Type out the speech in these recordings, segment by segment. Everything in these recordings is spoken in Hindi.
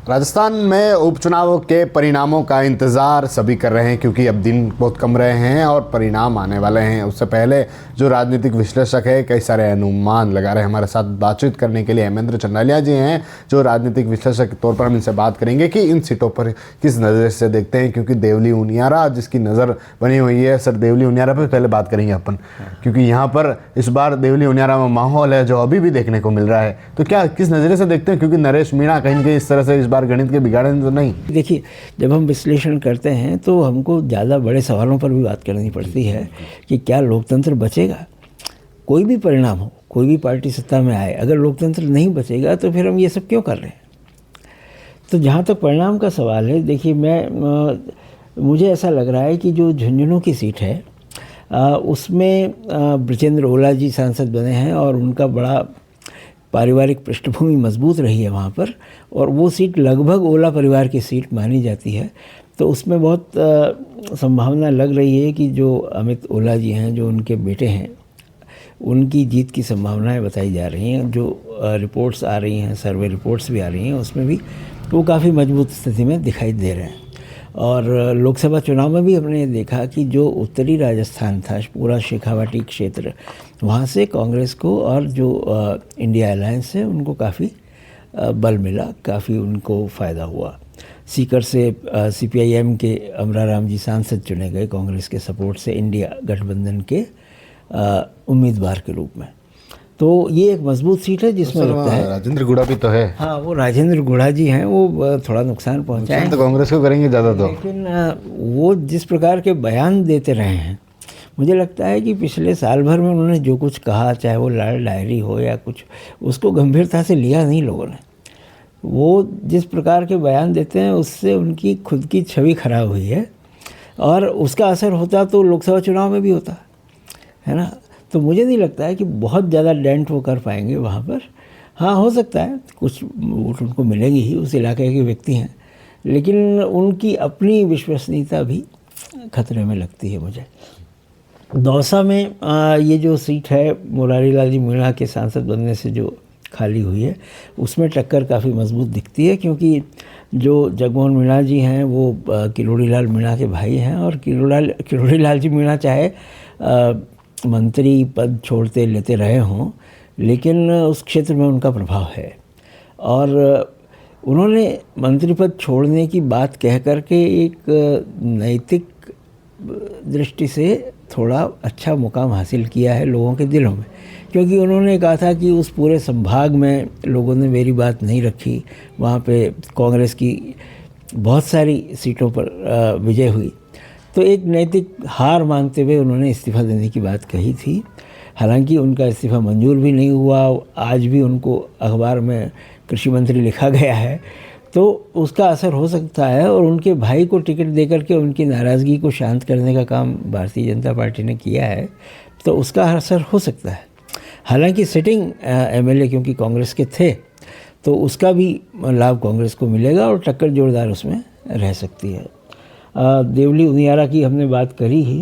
राजस्थान में उपचुनावों के परिणामों का इंतज़ार सभी कर रहे हैं क्योंकि अब दिन बहुत कम रहे हैं और परिणाम आने वाले हैं। उससे पहले जो राजनीतिक विश्लेषक है कई सारे अनुमान लगा रहे हैं। हमारे साथ बातचीत करने के लिए हेमेंद्र चंडालिया जी हैं, जो राजनीतिक विश्लेषक के तौर पर हम इनसे बात करेंगे कि इन सीटों पर किस नज़र से देखते हैं, क्योंकि देवली उनियारा जिसकी नज़र बनी हुई है। सर, देवली उनियारा पर पहले बात करेंगे अपन, क्योंकि यहाँ पर इस बार देवली उनियारा में माहौल है जो अभी भी देखने को मिल रहा है। तो क्या किस नज़रिए से देखते हैं, क्योंकि नरेश मीणा कहीं न कहीं इस तरह से इस बार गणित के बिगाड़े तो नहीं? देखिए, जब हम विश्लेषण करते हैं तो हमको ज़्यादा बड़े सवालों पर भी बात करनी पड़ती है कि क्या लोकतंत्र बचेगा। कोई भी परिणाम हो, कोई भी पार्टी सत्ता में आए, अगर लोकतंत्र नहीं बचेगा तो फिर हम ये सब क्यों कर रहे हैं। तो जहाँ तक परिणाम का सवाल है, देखिए मुझे ऐसा लग रहा है कि जो झुंझुनू की सीट है उसमें बृजेंद्र ओला जी सांसद बने हैं और उनका बड़ा पारिवारिक पृष्ठभूमि मजबूत रही है वहाँ पर, और वो सीट लगभग ओला परिवार की सीट मानी जाती है। तो उसमें बहुत संभावना लग रही है कि जो अमित ओला जी हैं, जो उनके बेटे हैं, उनकी जीत की संभावनाएं बताई जा रही हैं। जो रिपोर्ट्स आ रही हैं, सर्वे रिपोर्ट्स भी आ रही हैं, उसमें भी वो काफ़ी मजबूत स्थिति में दिखाई दे रहे हैं। और लोकसभा चुनाव में भी हमने देखा कि जो उत्तरी राजस्थान था, पूरा शेखावाटी क्षेत्र, वहाँ से कांग्रेस को और जो इंडिया अलायंस है उनको काफ़ी बल मिला, काफ़ी उनको फ़ायदा हुआ। सीकर से सीपीआईएम के अमराराम जी सांसद चुने गए कांग्रेस के सपोर्ट से इंडिया गठबंधन के उम्मीदवार के रूप में। तो ये एक मजबूत सीट है जिसमें लगता है राजेंद्र गुड़ा भी तो है। हाँ, वो राजेंद्र गुड़ा जी हैं, वो थोड़ा नुकसान पहुंचाएं तो कांग्रेस को करेंगे ज़्यादा। तो लेकिन वो जिस प्रकार के बयान देते रहे हैं, मुझे लगता है कि पिछले साल भर में उन्होंने जो कुछ कहा, चाहे वो लाल डायरी हो या कुछ, उसको गंभीरता से लिया नहीं लोगों ने। वो जिस प्रकार के बयान देते हैं उससे उनकी खुद की छवि खराब हुई है, और उसका असर होता तो लोकसभा चुनाव में भी होता है ना। तो मुझे नहीं लगता है कि बहुत ज़्यादा डेंट वो कर पाएंगे वहाँ पर। हाँ, हो सकता है कुछ वोट उनको मिलेंगी ही, उस इलाके के व्यक्ति हैं, लेकिन उनकी अपनी विश्वसनीयता भी खतरे में लगती है मुझे। दौसा में ये जो सीट है मुरारी लाल जी मीणा के सांसद बनने से जो खाली हुई है, उसमें टक्कर काफ़ी मजबूत दिखती है, क्योंकि जो जगमोहन मीणा जी हैं वो किरोड़ी लाल मीणा के भाई हैं, और किरोड़ी लाल जी मीणा चाहे मंत्री पद छोड़ते लेते रहे हों, लेकिन उस क्षेत्र में उनका प्रभाव है, और उन्होंने मंत्री पद छोड़ने की बात कह करके एक नैतिक दृष्टि से थोड़ा अच्छा मुकाम हासिल किया है लोगों के दिलों में, क्योंकि उन्होंने कहा था कि उस पूरे संभाग में लोगों ने मेरी बात नहीं रखी। वहाँ पे कांग्रेस की बहुत सारी सीटों पर विजय हुई, तो एक नैतिक हार मानते हुए उन्होंने इस्तीफ़ा देने की बात कही थी। हालांकि उनका इस्तीफ़ा मंजूर भी नहीं हुआ, आज भी उनको अखबार में कृषि मंत्री लिखा गया है, तो उसका असर हो सकता है। और उनके भाई को टिकट देकर के उनकी नाराज़गी को शांत करने का काम भारतीय जनता पार्टी ने किया है, तो उसका असर हो सकता है। हालांकि सिटिंग एमएलए क्योंकि कांग्रेस के थे, तो उसका भी लाभ कांग्रेस को मिलेगा और टक्कर जोरदार उसमें रह सकती है। देवली उनियारा की हमने बात करी ही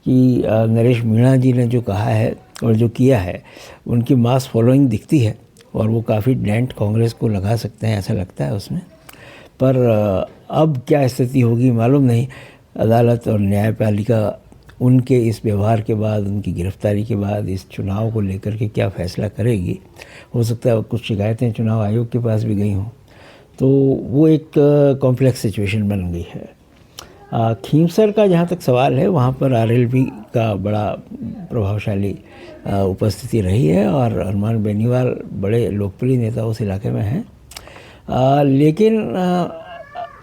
कि नरेश मीणा जी ने जो कहा है और जो किया है, उनकी मास फॉलोइंग दिखती है, और वो काफ़ी डेंट कांग्रेस को लगा सकते हैं, ऐसा लगता है उसमें। पर अब क्या स्थिति होगी मालूम नहीं। अदालत और न्यायपालिका उनके इस व्यवहार के बाद, उनकी गिरफ्तारी के बाद इस चुनाव को लेकर के क्या फ़ैसला करेगी। हो सकता है कुछ शिकायतें चुनाव आयोग के पास भी गई हों, तो वो एक कॉम्प्लेक्स सिचुएशन बन गई है। खींवसर का जहाँ तक सवाल है, वहाँ पर आरएलपी का बड़ा प्रभावशाली उपस्थिति रही है, और हनुमान बेनीवाल बड़े लोकप्रिय नेता उस इलाके में हैं। लेकिन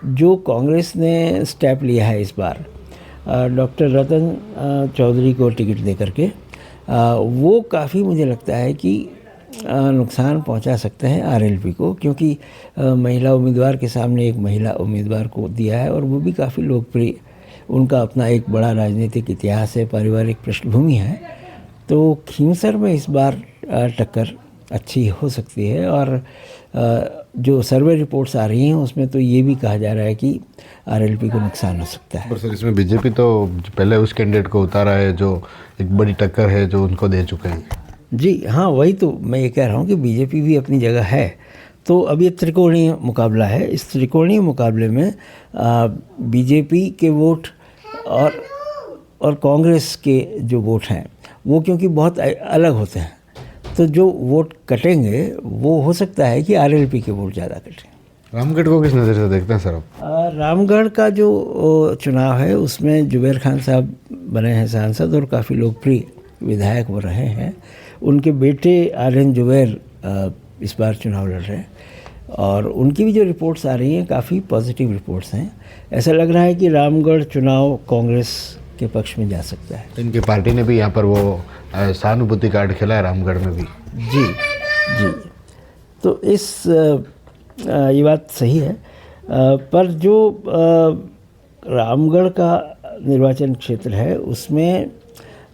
जो कांग्रेस ने स्टेप लिया है इस बार, डॉक्टर रतन चौधरी को टिकट दे करके, वो काफ़ी मुझे लगता है कि नुकसान पहुंचा सकते हैं आरएलपी को, क्योंकि महिला उम्मीदवार के सामने एक महिला उम्मीदवार को दिया है, और वो भी काफ़ी लोकप्रिय, उनका अपना एक बड़ा राजनीतिक इतिहास है, पारिवारिक पृष्ठभूमि है। तो खींवसर में इस बार टक्कर अच्छी हो सकती है, और जो सर्वे रिपोर्ट्स आ रही हैं उसमें तो ये भी कहा जा रहा है कि आरएलपी को नुकसान हो सकता है। पर सर, इसमें बीजेपी तो पहले उस कैंडिडेट को उतारा है जो एक बड़ी टक्कर है, जो उनको दे चुके हैं। जी हाँ, वही तो मैं ये कह रहा हूँ कि बीजेपी भी अपनी जगह है, तो अब ये त्रिकोणीय मुकाबला है। इस त्रिकोणीय मुकाबले में बीजेपी के वोट और कांग्रेस के जो वोट हैं वो क्योंकि बहुत अलग होते हैं, तो जो वोट कटेंगे वो हो सकता है कि आरएलपी के वोट ज़्यादा कटें। रामगढ़ को किस नज़र से देखते हैं सर आप? रामगढ़ का जो चुनाव है उसमें जुबैर खान साहब बने हैं सांसद और काफ़ी लोकप्रिय विधायक वो रहे हैं। उनके बेटे आर्यन जुबैर इस बार चुनाव लड़ रहे हैं और उनकी भी जो रिपोर्ट्स आ रही हैं काफ़ी पॉजिटिव रिपोर्ट्स हैं। ऐसा लग रहा है कि रामगढ़ चुनाव कांग्रेस के पक्ष में जा सकता है। इनकी पार्टी ने भी यहाँ पर वो सहानुभूति कार्ड खेला है रामगढ़ में भी। जी जी, तो ये बात सही है। पर जो रामगढ़ का निर्वाचन क्षेत्र है उसमें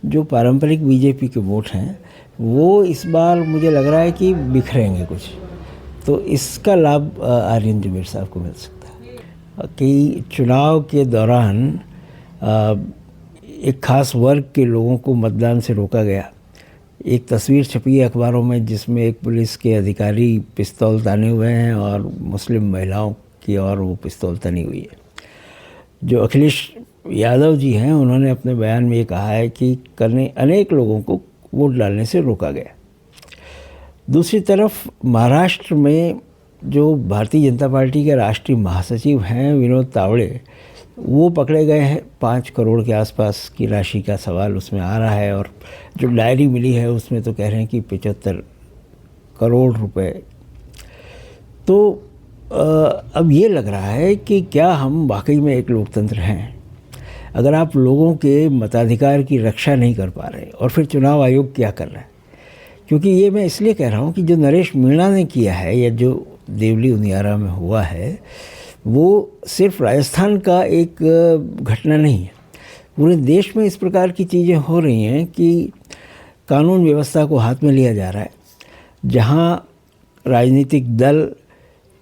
जो पारंपरिक बीजेपी के वोट हैं वो इस बार मुझे लग रहा है कि बिखरेंगे कुछ, तो इसका लाभ आर्यन जुबैर साहब को मिल सकता है कि चुनाव के दौरान एक ख़ास वर्ग के लोगों को मतदान से रोका गया। एक तस्वीर छपी है अखबारों में जिसमें एक पुलिस के अधिकारी पिस्तौल ताने हुए हैं और मुस्लिम महिलाओं की ओर वो पिस्तौल तनी हुई है। जो अखिलेश यादव जी हैं उन्होंने अपने बयान में ये कहा है कि अनेक लोगों को वोट डालने से रोका गया। दूसरी तरफ महाराष्ट्र में जो भारतीय जनता पार्टी के राष्ट्रीय महासचिव हैं विनोद तावड़े, वो पकड़े गए हैं। 5 करोड़ के आसपास की राशि का सवाल उसमें आ रहा है और जो डायरी मिली है उसमें तो कह रहे हैं कि 75 करोड़ रुपए। तो अब ये लग रहा है कि क्या हम वाकई में एक लोकतंत्र हैं अगर आप लोगों के मताधिकार की रक्षा नहीं कर पा रहे, और फिर चुनाव आयोग क्या कर रहा है। क्योंकि ये मैं इसलिए कह रहा हूँ कि जो नरेश मीणा ने किया है या जो देवली उनियारा में हुआ है वो सिर्फ राजस्थान का एक घटना नहीं है। पूरे देश में इस प्रकार की चीज़ें हो रही हैं कि कानून व्यवस्था को हाथ में लिया जा रहा है। जहाँ राजनीतिक दल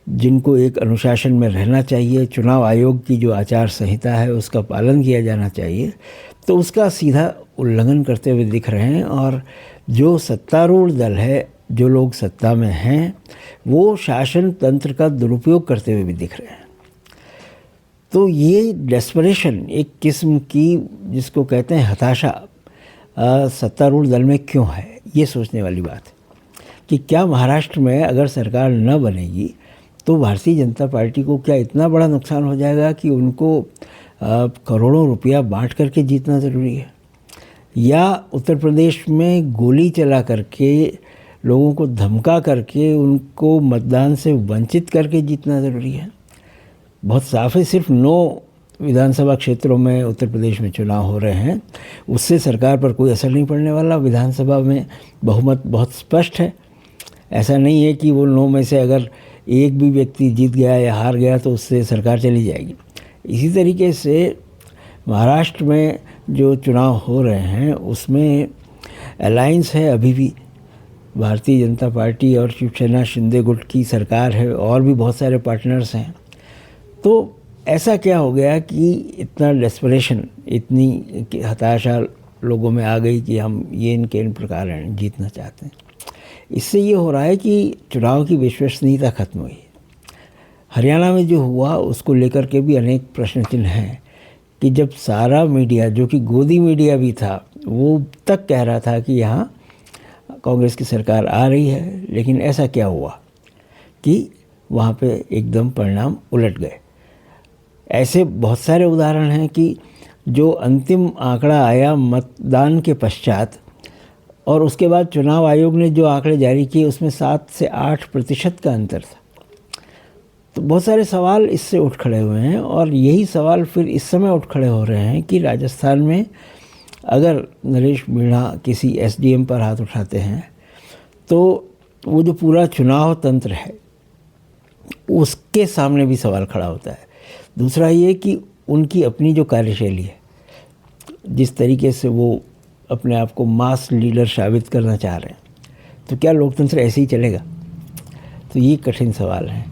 जिनको एक अनुशासन में रहना चाहिए, चुनाव आयोग की जो आचार संहिता है उसका पालन किया जाना चाहिए, तो उसका सीधा उल्लंघन करते हुए दिख रहे हैं। और जो सत्तारूढ़ दल है, जो लोग सत्ता में हैं, वो शासन तंत्र का दुरुपयोग करते हुए भी दिख रहे हैं। तो ये डेस्परेशन एक किस्म की जिसको कहते हैं हताशा सत्तारूढ़ दल में क्यों है, ये सोचने वाली बात है कि क्या महाराष्ट्र में अगर सरकार न बनेगी तो भारतीय जनता पार्टी को क्या इतना बड़ा नुकसान हो जाएगा कि उनको करोड़ों रुपया बांट करके जीतना ज़रूरी है, या उत्तर प्रदेश में गोली चला करके लोगों को धमका करके उनको मतदान से वंचित करके जीतना ज़रूरी है। बहुत साफ है, सिर्फ 9 विधानसभा क्षेत्रों में उत्तर प्रदेश में चुनाव हो रहे हैं, उससे सरकार पर कोई असर नहीं पड़ने वाला। विधानसभा में बहुमत बहुत स्पष्ट है। ऐसा नहीं है कि वो 9 में से अगर एक भी व्यक्ति जीत गया या हार गया तो उससे सरकार चली जाएगी। इसी तरीके से महाराष्ट्र में जो चुनाव हो रहे हैं उसमें अलायंस है अभी भी, भारतीय जनता पार्टी और शिवसेना शिंदे गुट की सरकार है और भी बहुत सारे पार्टनर्स हैं। तो ऐसा क्या हो गया कि इतना डेस्परेशन, इतनी हताशा लोगों में आ गई कि हम ये इनके इन प्रकार जीतना चाहते हैं। इससे ये हो रहा है कि चुनाव की विश्वसनीयता खत्म हुई। हरियाणा में जो हुआ उसको लेकर के भी अनेक प्रश्न चिन्ह हैं कि जब सारा मीडिया, जो कि गोदी मीडिया भी था, वो तक कह रहा था कि यहाँ कांग्रेस की सरकार आ रही है, लेकिन ऐसा क्या हुआ कि वहाँ पे एकदम परिणाम उलट गए। ऐसे बहुत सारे उदाहरण हैं कि जो अंतिम आंकड़ा आया मतदान के पश्चात और उसके बाद चुनाव आयोग ने जो आंकड़े जारी किए उसमें 7 से 8% का अंतर था। तो बहुत सारे सवाल इससे उठ खड़े हुए हैं और यही सवाल फिर इस समय उठ खड़े हो रहे हैं कि राजस्थान में अगर नरेश मीणा किसी एसडीएम पर हाथ उठाते हैं तो वो जो पूरा चुनाव तंत्र है उसके सामने भी सवाल खड़ा होता है। दूसरा ये कि उनकी अपनी जो कार्यशैली है, जिस तरीके से वो अपने आप को मास लीडर साबित करना चाह रहे हैं, तो क्या लोकतंत्र ऐसे ही चलेगा? तो ये कठिन सवाल है।